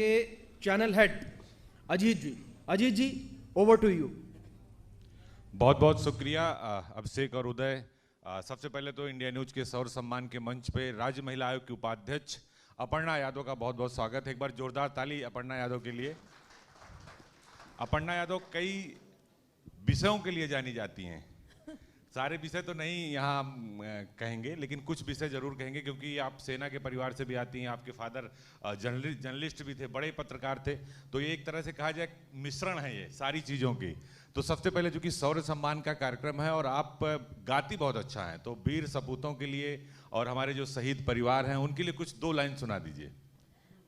के channel head Ajit ji over to you. बहुत बहुत शुक्रिया अभिषेक और उदय। सबसे पहले तो इंडिया न्यूज के सौर सम्मान के मंच पे राज्य महिला आयोग की उपाध्यक्ष अपर्णा यादव का बहुत बहुत स्वागत है। एक बार जोरदार ताली अपर्णा यादव के लिए। अपर्णा यादव कई विषयों के लिए जानी जाती हैं, सारे विषय तो नहीं यहाँ कहेंगे, लेकिन कुछ विषय जरूर कहेंगे क्योंकि आप सेना के परिवार से भी आती हैं, आपके फादर जर्नलिस्ट भी थे, बड़े पत्रकार थे, तो ये एक तरह से कहा जाए मिश्रण है ये सारी चीज़ों की। तो सबसे पहले चूंकि शौर्य सम्मान का कार्यक्रम है और आप गाती बहुत अच्छा हैं, तो वीर सपूतों के लिए और हमारे जो शहीद परिवार हैं उनके लिए कुछ 2 लाइन सुना दीजिए।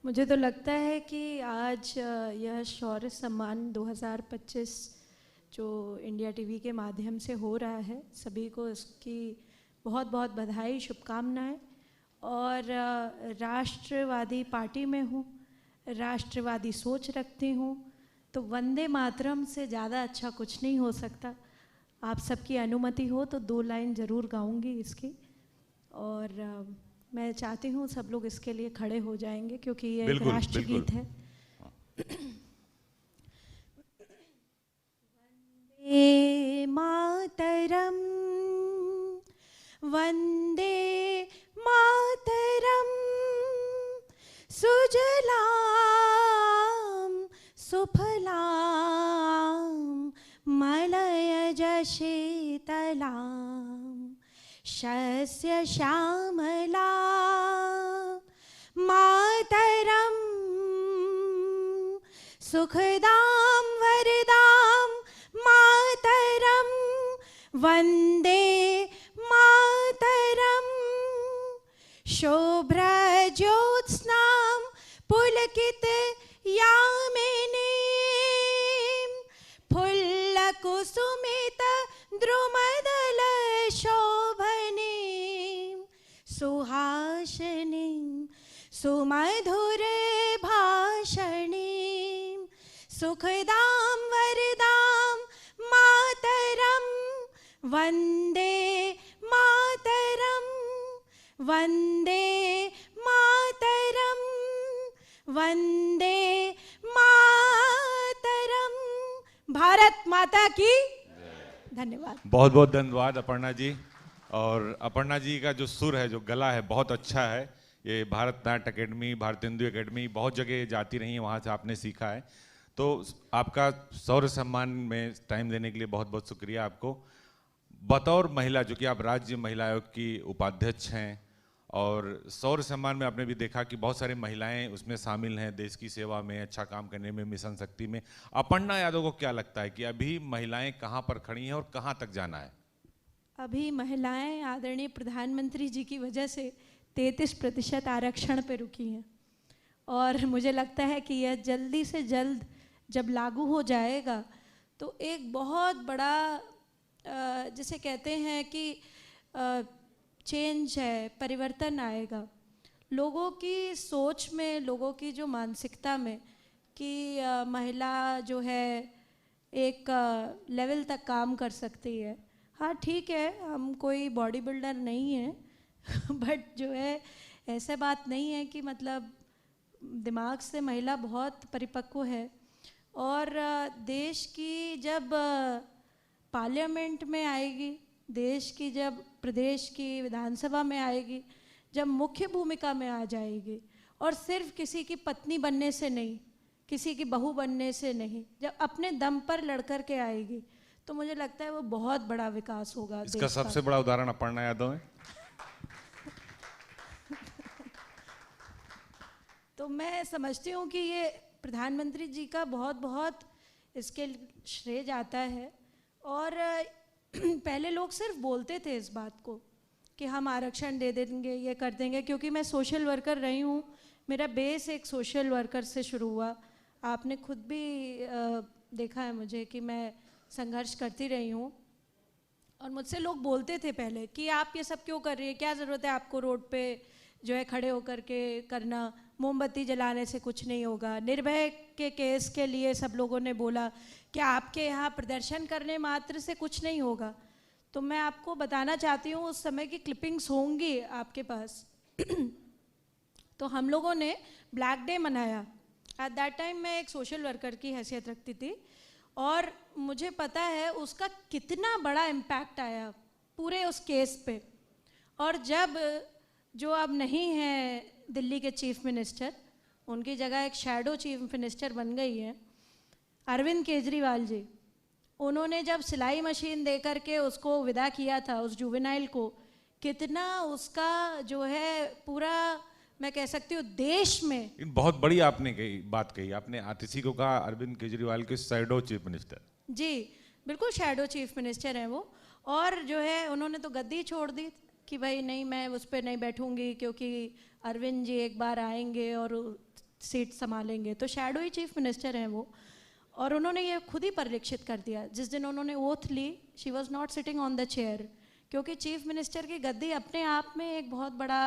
मुझे तो लगता है कि आज यह शौर्य सम्मान 2025 जो इंडिया टीवी के माध्यम से हो रहा है, सभी को इसकी बहुत बहुत बधाई, शुभकामनाएं। और राष्ट्रवादी पार्टी में हूँ, राष्ट्रवादी सोच रखती हूँ, तो वंदे मातरम से ज़्यादा अच्छा कुछ नहीं हो सकता। आप सबकी अनुमति हो तो 2 लाइन ज़रूर गाऊंगी इसकी, और मैं चाहती हूँ सब लोग इसके लिए खड़े हो जाएंगे क्योंकि ये एक राष्ट्रगीत है। वंदे मातरम, वंदे मातरम, सुजलाम सुफलाम मलयज शीतलाम शस्य श्यामला मातरम, सुखदाम वरदाम मातरम, वंदे मातरम, शोभ्रज्योत्स्नां पुलकित यामिनीं, फुल्लकुसुमित द्रुमदल शोभनीं, सुहासिनीं सुमधुर भाषणीं, सुखदां वरदां मातरम, वंदे मातरम, वंदे मातरम, वंदे मातरम। भारत माता की धन्यवाद। बहुत बहुत धन्यवाद अपर्णा जी। और अपर्णा जी का जो सुर है, जो गला है, बहुत अच्छा है। ये भारत नाट्य अकेडमी, भारतेंदु अकेडमी बहुत जगह जाती रही हैं, वहाँ से आपने सीखा है। तो आपका शौर्य सम्मान में टाइम देने के लिए बहुत बहुत शुक्रिया आपको। बतौर महिला, जो कि आप राज्य महिला आयोग की उपाध्यक्ष हैं, और शौर्य सम्मान में आपने भी देखा कि बहुत सारी महिलाएं उसमें शामिल हैं, देश की सेवा में, अच्छा काम करने में, मिशन शक्ति में। अपर्णा यादव को क्या लगता है कि अभी महिलाएं कहाँ पर खड़ी हैं और कहाँ तक जाना है? अभी महिलाएं आदरणीय प्रधानमंत्री जी की वजह से 33% आरक्षण पे रुकी हैं, और मुझे लगता है कि यह जल्दी से जल्द जब लागू हो जाएगा तो एक बहुत बड़ा जिसे कहते हैं कि चेंज है, परिवर्तन आएगा लोगों की सोच में, लोगों की जो मानसिकता में, कि महिला जो है एक लेवल तक काम कर सकती है। हाँ ठीक है, हम कोई बॉडी बिल्डर नहीं हैं बट जो है ऐसे बात नहीं है कि मतलब दिमाग से महिला बहुत परिपक्व है। और देश की जब पार्लियामेंट में आएगी, देश की जब प्रदेश की विधानसभा में आएगी, जब मुख्य भूमिका में आ जाएगी, और सिर्फ किसी की पत्नी बनने से नहीं, किसी की बहू बनने से नहीं, जब अपने दम पर लड़कर के आएगी, तो मुझे लगता है वो बहुत बड़ा विकास होगा। इसका सबसे बड़ा उदाहरण अपर्णा यादव है। तो मैं समझती हूँ कि ये प्रधानमंत्री जी का बहुत बहुत इसके श्रेय जाता है। और पहले लोग सिर्फ बोलते थे इस बात को कि हम आरक्षण दे देंगे, ये कर देंगे, क्योंकि मैं सोशल वर्कर रही हूँ, मेरा बेस एक सोशल वर्कर से शुरू हुआ। आपने खुद भी देखा है मुझे कि मैं संघर्ष करती रही हूँ, और मुझसे लोग बोलते थे पहले कि आप ये सब क्यों कर रही है, क्या ज़रूरत है आपको रोड पे जो है खड़े होकर के करना, मोमबत्ती जलाने से कुछ नहीं होगा। निर्भया के केस के लिए सब लोगों ने बोला कि आपके यहाँ प्रदर्शन करने मात्र से कुछ नहीं होगा। तो मैं आपको बताना चाहती हूँ, उस समय की क्लिपिंग्स होंगी आपके पास तो हम लोगों ने ब्लैक डे मनाया एट दैट टाइम मैं एक सोशल वर्कर की हैसियत रखती थी और मुझे पता है उसका कितना बड़ा इम्पैक्ट आया पूरे उस केस पे। और जब जो अब नहीं है दिल्ली के चीफ मिनिस्टर, उनकी जगह एक शैडो चीफ मिनिस्टर बन गई है अरविंद केजरीवाल जी, उन्होंने जब सिलाई मशीन दे करके उसको विदा किया था उस जुवेनाइल को, कितना उसका जो है पूरा मैं कह सकती हूँ देश में। इन बहुत बड़ी आपने बात कही, आपने आतिशी को कहा अरविंद केजरीवाल के शैडो चीफ मिनिस्टर। जी बिल्कुल शैडो चीफ मिनिस्टर हैं वो, और जो है उन्होंने तो गद्दी छोड़ दी कि भाई नहीं मैं उस पर नहीं बैठूंगी क्योंकि अरविंद जी एक बार आएंगे और सीट संभालेंगे, तो शैडो ही चीफ मिनिस्टर हैं वो। और उन्होंने ये खुद ही परिलक्षित कर दिया जिस दिन उन्होंने ओथ ली, she was not sitting on the chair, क्योंकि चीफ मिनिस्टर की गद्दी अपने आप में एक बहुत बड़ा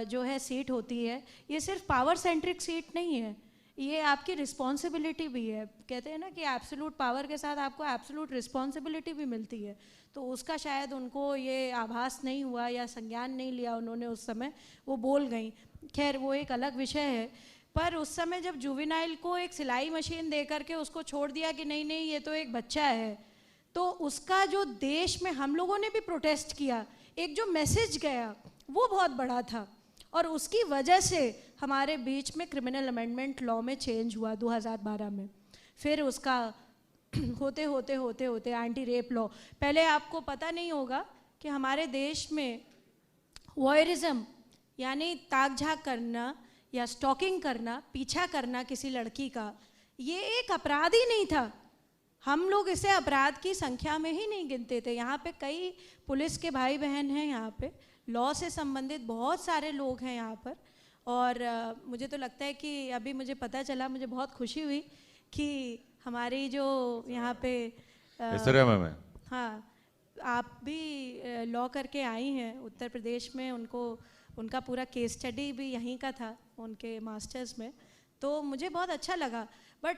जो है सीट होती है। ये सिर्फ पावर सेंट्रिक सीट नहीं है, ये आपकी रिस्पॉन्सिबिलिटी भी है। कहते हैं ना कि एब्सोल्यूट पावर के साथ आपको एब्सोल्यूट रिस्पॉन्सिबिलिटी भी मिलती है, तो उसका शायद उनको ये आभास नहीं हुआ या संज्ञान नहीं लिया उन्होंने उस समय, वो बोल गई। खैर वो एक अलग विषय है, पर उस समय जब जुवेनाइल को एक सिलाई मशीन दे करके उसको छोड़ दिया कि नहीं नहीं ये तो एक बच्चा है, तो उसका जो देश में हम लोगों ने भी प्रोटेस्ट किया, एक जो मैसेज गया वो बहुत बड़ा था। और उसकी वजह से हमारे बीच में क्रिमिनल अमेंडमेंट लॉ में चेंज हुआ 2012 में, फिर उसका होते होते होते होते एंटी रेप लॉ। पहले आपको पता नहीं होगा कि हमारे देश में वॉयरिज्म यानी ताक झाक करना या स्टॉकिंग करना, पीछा करना किसी लड़की का, ये एक अपराध ही नहीं था। हम लोग इसे अपराध की संख्या में ही नहीं गिनते थे। यहाँ पे कई पुलिस के भाई बहन हैं, यहाँ पे लॉ से संबंधित बहुत सारे लोग हैं यहाँ पर। और मुझे तो लगता है कि अभी मुझे पता चला, मुझे बहुत खुशी हुई कि हमारी जो यहाँ पे हाँ आप भी लॉ करके आई हैं उत्तर प्रदेश में, उनका पूरा केस स्टडी भी यहीं का था उनके मास्टर्स में, तो मुझे बहुत अच्छा लगा। But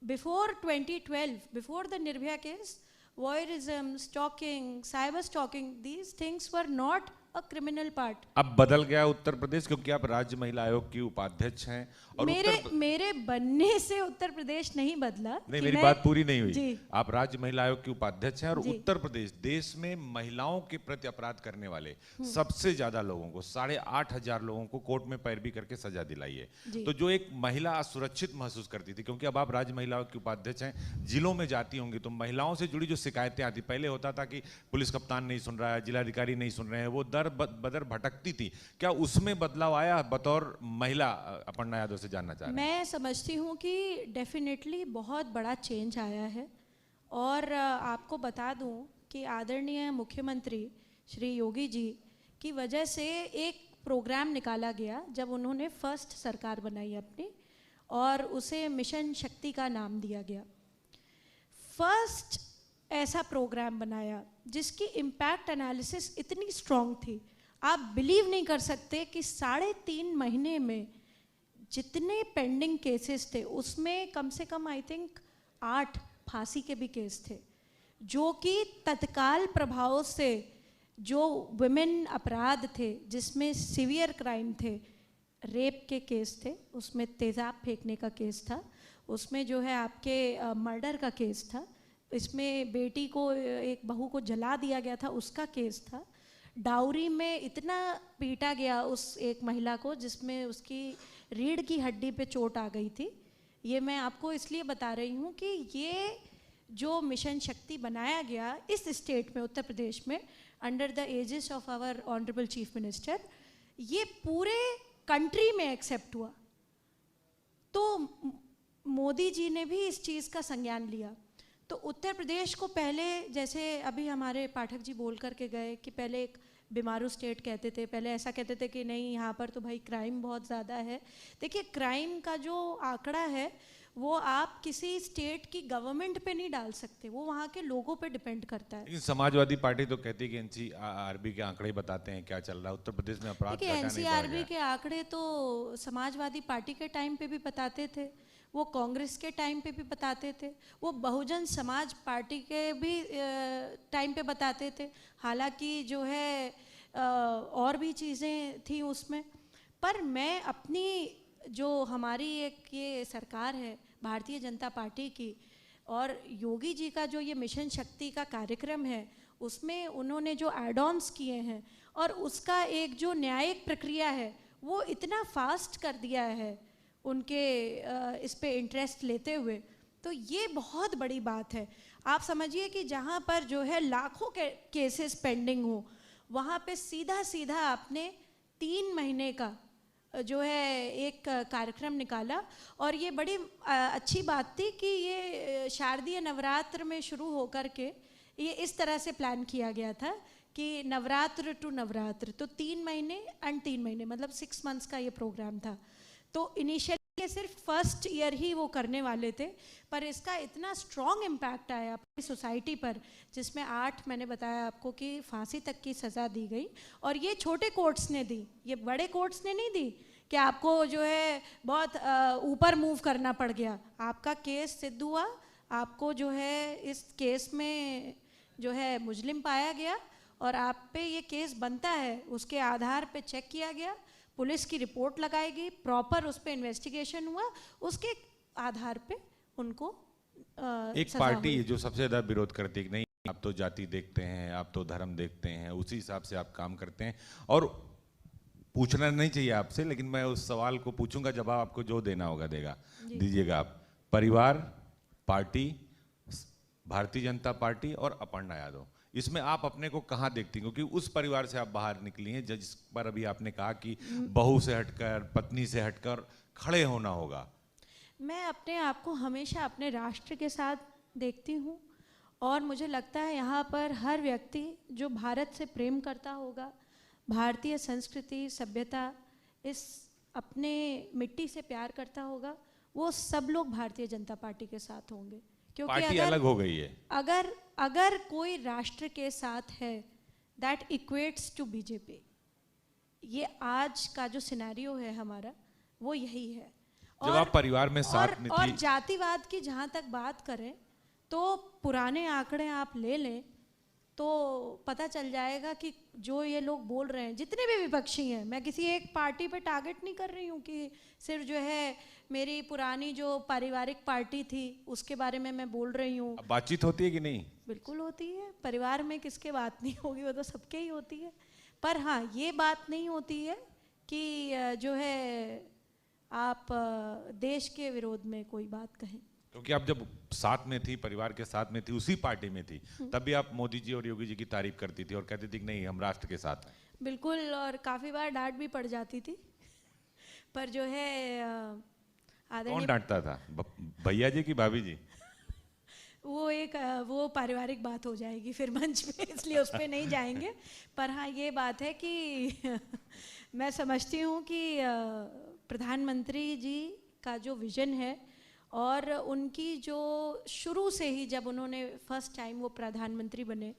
before 2012, before the Nirbhaya case, voyeurism, stalking, cyber stalking, these things were not a criminal part. अब बदल गया उत्तर प्रदेश क्योंकि आप राज्य महिला आयोग की उपाध्यक्ष हैं और मेरे बनने से उत्तर प्रदेश नहीं बदला। नहीं, मेरी बात पूरी नहीं हुई। आप राज्य महिला आयोग की उपाध्यक्ष हैं और उत्तर प्रदेश देश में महिलाओं के प्रति अपराध करने वाले सबसे ज्यादा लोगों को, 8,500 लोगों को कोर्ट में पैरवी करके सजा दिलाई है। तो जो एक महिला असुरक्षित महसूस करती थी, क्योंकि अब आप राज्य महिला आयोग की उपाध्यक्ष हैं, जिलों में जाती होंगी तो महिलाओं से जुड़ी जो शिकायतें आती, पहले होता था कि पुलिस कप्तान नहीं सुन रहा है, जिलाधिकारी नहीं सुन रहे हैं, वो दर बदर भटकती थी, क्या उसमें बदलाव आया? बतौर महिला अपर्णा यादव से जानना चाह रहे हैं। मैं समझती हूँ कि डेफिनेटली बहुत बड़ा चेंज आया है। और आपको बता दूँ कि आदरणीय मुख्यमंत्री श्री योगी जी की वजह से एक प्रोग्राम निकाला गया जब उन्होंने फर्स्ट सरकार बनाई अपनी, और उसे मिशन शक्ति का नाम दिया गया। फर्स्ट ऐसा प्रोग्राम बनाया जिसकी इम्पैक्ट एनालिसिस इतनी स्ट्रॉन्ग थी, आप बिलीव नहीं कर सकते कि 3.5 महीने में जितने पेंडिंग केसेस थे उसमें कम से कम आई थिंक 8 फांसी के भी केस थे, जो कि तत्काल प्रभाव से जो वुमेन अपराध थे जिसमें सीवियर क्राइम थे, रेप के केस थे, उसमें तेज़ाब फेंकने का केस था, उसमें जो है आपके मर्डर का केस था, इसमें बेटी को, एक बहू को जला दिया गया था उसका केस था, डाउरी में इतना पीटा गया उस एक महिला को जिसमें उसकी रीढ़ की हड्डी पे चोट आ गई थी। ये मैं आपको इसलिए बता रही हूँ कि ये जो मिशन शक्ति बनाया गया इस स्टेट में, उत्तर प्रदेश में, under the aegis of our honourable chief minister, ये पूरे कंट्री में एक्सेप्ट हुआ। तो मोदी जी ने भी इस चीज़ का संज्ञान लिया। तो उत्तर प्रदेश को पहले, जैसे अभी हमारे पाठक जी बोल करके गए कि पहले एक बीमारू स्टेट कहते थे, पहले ऐसा कहते थे कि नहीं यहाँ पर तो भाई क्राइम बहुत ज़्यादा है। देखिए क्राइम का जो आंकड़ा है वो आप किसी स्टेट की गवर्नमेंट पे नहीं डाल सकते, वो वहाँ के लोगों पे डिपेंड करता है। समाजवादी पार्टी तो कहती है कि एनसीआरबी के आंकड़े बताते हैं क्या चल रहा है उत्तर प्रदेश में, अपराध घटा नहीं बढ़ गया। एनसीआरबी के आंकड़े तो समाजवादी पार्टी के टाइम पे भी बताते थे, वो कांग्रेस के टाइम पे भी बताते थे, वो बहुजन समाज पार्टी के भी टाइम पे बताते थे, हालांकि जो है और भी चीज़ें थी उसमें। पर मैं अपनी जो हमारी एक ये सरकार है भारतीय जनता पार्टी की, और योगी जी का जो ये मिशन शक्ति का कार्यक्रम है, उसमें उन्होंने जो एड ऑन्स किए हैं और उसका एक जो न्यायिक प्रक्रिया है वो इतना फास्ट कर दिया है उनके इस पे इंटरेस्ट लेते हुए, तो ये बहुत बड़ी बात है। आप समझिए कि जहाँ पर जो है लाखों के केसेस पेंडिंग हो, वहाँ पे सीधा सीधा आपने 3 महीने का जो है एक कार्यक्रम निकाला। और ये बड़ी अच्छी बात थी कि ये शारदीय नवरात्र में शुरू होकर के ये इस तरह से प्लान किया गया था कि नवरात्र टू नवरात्र, तो 3 महीने एंड 3 महीने मतलब 6 मंथ्स का ये प्रोग्राम था। तो इनिशियली ये सिर्फ फर्स्ट ईयर ही वो करने वाले थे, पर इसका इतना स्ट्रॉन्ग इम्पैक्ट आया अपनी सोसाइटी पर, जिसमें 8 मैंने बताया आपको कि फांसी तक की सज़ा दी गई। और ये छोटे कोर्ट्स ने दी, ये बड़े कोर्ट्स ने नहीं दी कि आपको जो है बहुत ऊपर मूव करना पड़ गया। आपका केस सिद्ध हुआ, आपको जो है इस केस में जो है मुजरिम पाया गया और आप पे ये केस बनता है, उसके आधार पे चेक किया गया, पुलिस की रिपोर्ट लगाई गई, प्रॉपर उस पर इन्वेस्टिगेशन हुआ, उसके आधार पे उनको एक पार्टी जो सबसे ज़्यादा विरोध करती है कि नहीं आप तो जाति देखते हैं, आप तो धर्म देखते हैं, उसी हिसाब से आप काम करते हैं। और पूछना नहीं चाहिए आपसे, लेकिन मैं उस सवाल को पूछूंगा, जवाब आपको जो देना होगा देगा दीजिएगा आप। परिवार, पार्टी, भारतीय जनता पार्टी और अपर्णा यादव, इसमें आप अपने को कहाँ देखती हैं? क्योंकि उस परिवार से आप बाहर निकली हैं जिस पर अभी आपने कहा कि बहू से हटकर, पत्नी से हटकर खड़े होना होगा। मैं अपने आप को हमेशा अपने राष्ट्र के साथ देखती हूँ और मुझे लगता है यहाँ पर हर व्यक्ति जो भारत से प्रेम करता होगा, भारतीय संस्कृति, सभ्यता, इस अपने मिट्टी से प्यार करता होगा, वो सब लोग भारतीय जनता पार्टी के साथ होंगे। क्योंकि पार्टी अलग हो गई है। अगर कोई राष्ट्र के साथ है, दैट इक्वेट्स टू बीजेपी। ये आज का जो सिनेरियो है हमारा, वो यही है। जब आप परिवार में साथ में थी, और जातिवाद की जहाँ तक बात करें तो पुराने आंकड़े आप ले लें तो पता चल जाएगा कि जो ये लोग बोल रहे हैं, जितने भी विपक्षी हैं, मैं किसी एक पार्टी पे टारगेट नहीं कर रही हूँ कि सिर्फ जो है मेरी पुरानी जो पारिवारिक पार्टी थी उसके बारे में मैं बोल रही हूँ। बातचीत होती है कि नहीं? बिल्कुल होती है, परिवार में किसके बात नहीं होगी, वो तो सबके ही होती है। पर हाँ, ये बात नहीं होती है कि जो है आप देश के विरोध में कोई बात कहें। क्योंकि आप जब साथ में थी, परिवार के साथ में थी, उसी पार्टी में थी, तब भी आप मोदी जी और योगी जी की तारीफ करती थी और कहती थी कि नहीं हम राष्ट्र के साथ हैं। बिल्कुल, और काफ़ी बार डांट भी पड़ जाती थी, पर जो है कौन डांटता था, भैया जी की भाभी जी? वो पारिवारिक बात हो जाएगी फिर मंच पे, इसलिए उस पर नहीं जाएंगे। पर हाँ, ये बात है कि मैं समझती हूँ कि प्रधानमंत्री जी का जो विजन है और उनकी जो शुरू से ही जब उन्होंने फर्स्ट टाइम वो प्रधानमंत्री बने,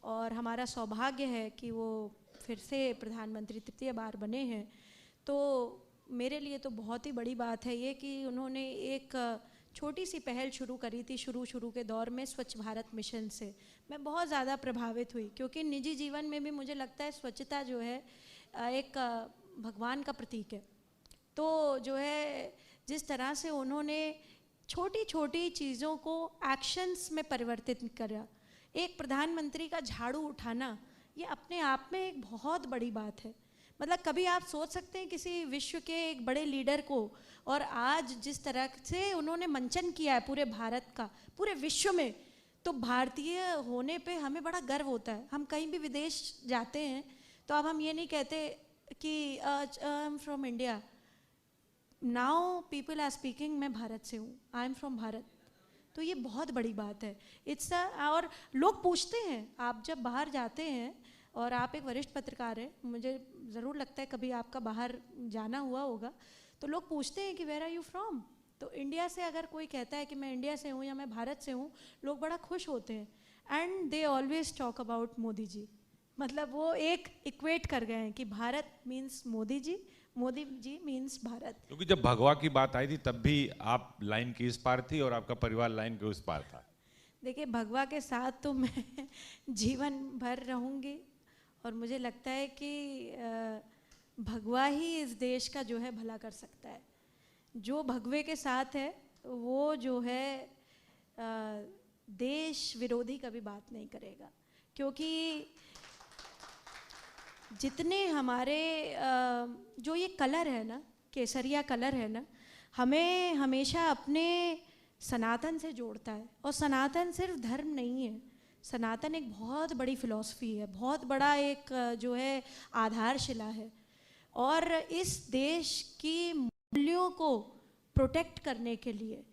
और हमारा सौभाग्य है कि वो फिर से प्रधानमंत्री 3य बार बने हैं, तो मेरे लिए तो बहुत ही बड़ी बात है ये कि उन्होंने एक छोटी सी पहल शुरू करी थी शुरू के दौर में, स्वच्छ भारत मिशन से। मैं बहुत ज़्यादा प्रभावित हुई, क्योंकि निजी जीवन में भी मुझे लगता है स्वच्छता जो है एक भगवान का प्रतीक है। तो जो है जिस तरह से उन्होंने छोटी छोटी चीज़ों को एक्शंस में परिवर्तित करा, एक प्रधानमंत्री का झाड़ू उठाना, ये अपने आप में एक बहुत बड़ी बात है। मतलब कभी आप सोच सकते हैं किसी विश्व के एक बड़े लीडर को, और आज जिस तरह से उन्होंने मंचन किया है पूरे भारत का, पूरे विश्व में, तो भारतीय होने पे हमें बड़ा गर्व होता है। हम कहीं भी विदेश जाते हैं तो अब हम ये नहीं कहते कि I am from India, now people are speaking मैं भारत से हूँ, आई एम फ्रॉम भारत। तो ये बहुत बड़ी बात है। और लोग पूछते हैं, आप जब बाहर जाते हैं, और आप एक वरिष्ठ पत्रकार हैं, मुझे ज़रूर लगता है कभी आपका बाहर जाना हुआ होगा, तो लोग पूछते हैं कि वेयर आर यू फ्रॉम। तो इंडिया से अगर कोई कहता है कि मैं इंडिया से हूँ या मैं भारत से हूँ, लोग बड़ा खुश होते हैं। And they always talk about Modi ji. मतलब वो एक इक्वेट कर गए हैं कि भारत मीन्स मोदी जी, मोदी जी मीन्स भारत। क्योंकि जब भगवा की बात आई थी तब भी आप लाइन की इस पार थी और आपका परिवार लाइन के उस पार था। देखिए, भगवा के साथ तो मैं जीवन भर रहूँगी, और मुझे लगता है कि भगवा ही इस देश का जो है भला कर सकता है। जो भगवे के साथ है वो जो है देश विरोधी कभी बात नहीं करेगा, क्योंकि जितने हमारे जो ये कलर है ना, केसरिया कलर है ना, हमें हमेशा अपने सनातन से जोड़ता है। और सनातन सिर्फ धर्म नहीं है, सनातन एक बहुत बड़ी फिलॉसफी है, बहुत बड़ा एक जो है आधारशिला है। और इस देश की मूल्यों को प्रोटेक्ट करने के लिए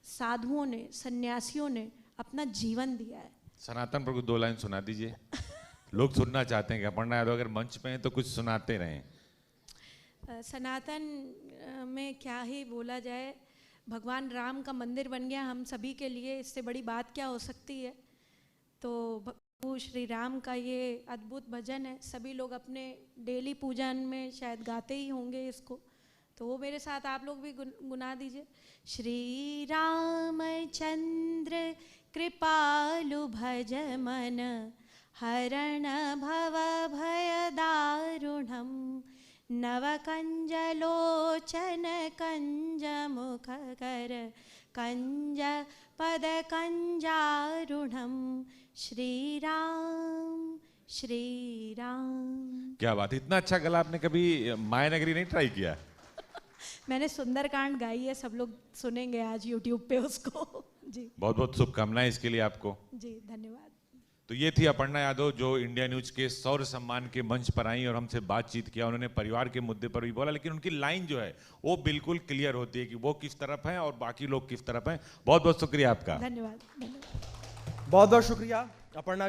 साधुओं ने, सन्यासियों ने अपना जीवन दिया है। सनातन पर कुछ 2 लाइन सुना दीजिए। लोग सुनना चाहते हैं कि अपर्णा यादव अगर मंच पे हैं तो कुछ सुनाते रहें। सनातन में क्या ही बोला जाए, भगवान राम का मंदिर बन गया हम सभी के लिए, इससे बड़ी बात क्या हो सकती है। तो प्रभु श्री राम का ये अद्भुत भजन है, सभी लोग अपने डेली पूजन में शायद गाते ही होंगे इसको, तो वो मेरे साथ आप लोग भी गुना दीजिए। श्री रामचंद्र कृपालु भज मन, हरण भव भय दारुणम, नवकंजलोचन कंज मुख कर, कंज पद कंजारुणम, श्री राम श्री राम। क्या बात, इतना अच्छा गला आपने कभी मायानगरी नहीं ट्राई किया? मैंने सुंदरकांड गाई है, सब लोग सुनेंगे आज यूट्यूब पे उसको। जी बहुत बहुत शुभकामनाएं इसके लिए आपको। जी धन्यवाद। तो ये थी अपर्णा यादव जो इंडिया न्यूज के शौर्य सम्मान के मंच पर आई और हमसे बातचीत किया। उन्होंने परिवार के मुद्दे पर भी बोला, लेकिन उनकी लाइन जो है वो बिल्कुल क्लियर होती है कि वो किस तरफ हैं और बाकी लोग किस तरफ हैं। बहुत बहुत शुक्रिया आपका। धन्यवाद। बहुत बहुत शुक्रिया अपर्णा